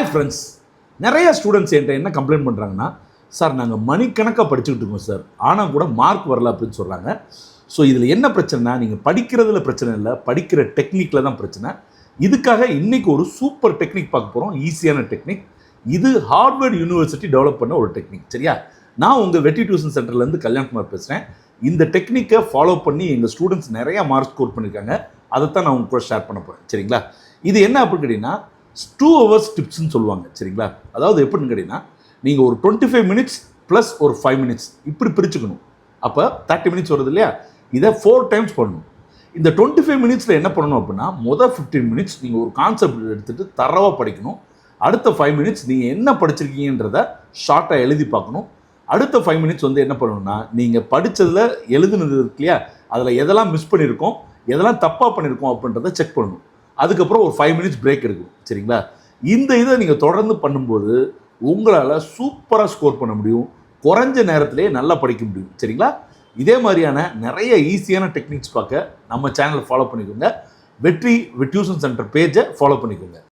Hi friends, நிறைய students என்கிட்ட என்ன கம்ப்ளைண்ட் பண்ணுறாங்கன்னா, சார் நாங்கள் மணிக்கணக்காக படிச்சுக்கிட்டு இருக்கோம் சார், ஆனால் கூட மார்க் வரல அப்படின்னு சொல்கிறாங்க. ஸோ இதில் என்ன பிரச்சனைனா, நீங்கள் படிக்கிறதுல பிரச்சனை இல்லை, படிக்கிற டெக்னிக்கில் தான் பிரச்சனை. இதுக்காக இன்றைக்கி ஒரு சூப்பர் டெக்னிக் பார்க்க போகிறோம், ஈஸியான டெக்னிக். இது ஹார்வர்ட் யூனிவர்சிட்டி டெவலப் பண்ண ஒரு டெக்னிக். சரியா? நான் உங்கள் வெற்றி டியூஷன் சென்டர்லேருந்து கல்யாண்குமார் பேசுகிறேன். இந்த டெக்னிக்கை ஃபாலோ பண்ணி எங்கள் ஸ்டூடெண்ட்ஸ் நிறையா மார்க் ஸ்கோர் பண்ணியிருக்காங்க. அதைத்தான் நான் உங்க கூட ஷேர் பண்ண போகிறேன். சரிங்களா? இது என்ன அப்படின்னு கேட்டிங்கன்னா, 2 hours டிப்ஸ்ன்னு சொல்லுவாங்க. சரிங்களா? அதாவது எப்படின்னு கேட்டிங்கன்னா, நீங்கள் ஒரு 25 minutes ப்ளஸ் ஒரு 5 minutes இப்படி பிரிச்சுக்கணும். அப்போ 30 minutes வருது இல்லையா? இதை 4 times பண்ணணும். இந்த 25 minutesல என்ன பண்ணணும் அப்படின்னா, முதல் 15 minutes நீங்கள் ஒரு கான்செப்ட் எடுத்துகிட்டு தரவாக படிக்கணும். அடுத்த 5 minutes நீங்கள் என்ன படிச்சிருக்கீங்கன்றத ஷார்ட்டாக எழுதி பார்க்கணும். அடுத்த 5 minutes வந்து என்ன பண்ணணும்னா, நீங்கள் படித்ததில் எழுதுனது இருக்கு இல்லையா, அதில் எதெல்லாம் மிஸ் பண்ணியிருக்கோம், எதெல்லாம் தப்பாக பண்ணியிருக்கோம் அப்படின்றத செக் பண்ணணும். அதுக்கப்புறம் ஒரு 5 minutes பிரேக் எடுக்கணும். சரிங்களா? இந்த இதை நீங்கள் தொடர்ந்து பண்ணும்போது உங்களால் சூப்பராக ஸ்கோர் பண்ண முடியும், குறைஞ்ச நேரத்திலே நல்லா படிக்க முடியும். சரிங்களா? இதே மாதிரியான நிறைய ஈஸியான டெக்னிக்ஸ் பார்க்க நம்ம சேனலை ஃபாலோ பண்ணிக்கோங்க. வெற்றி டியூஷன் சென்டர் பேஜை ஃபாலோ பண்ணிக்கோங்க.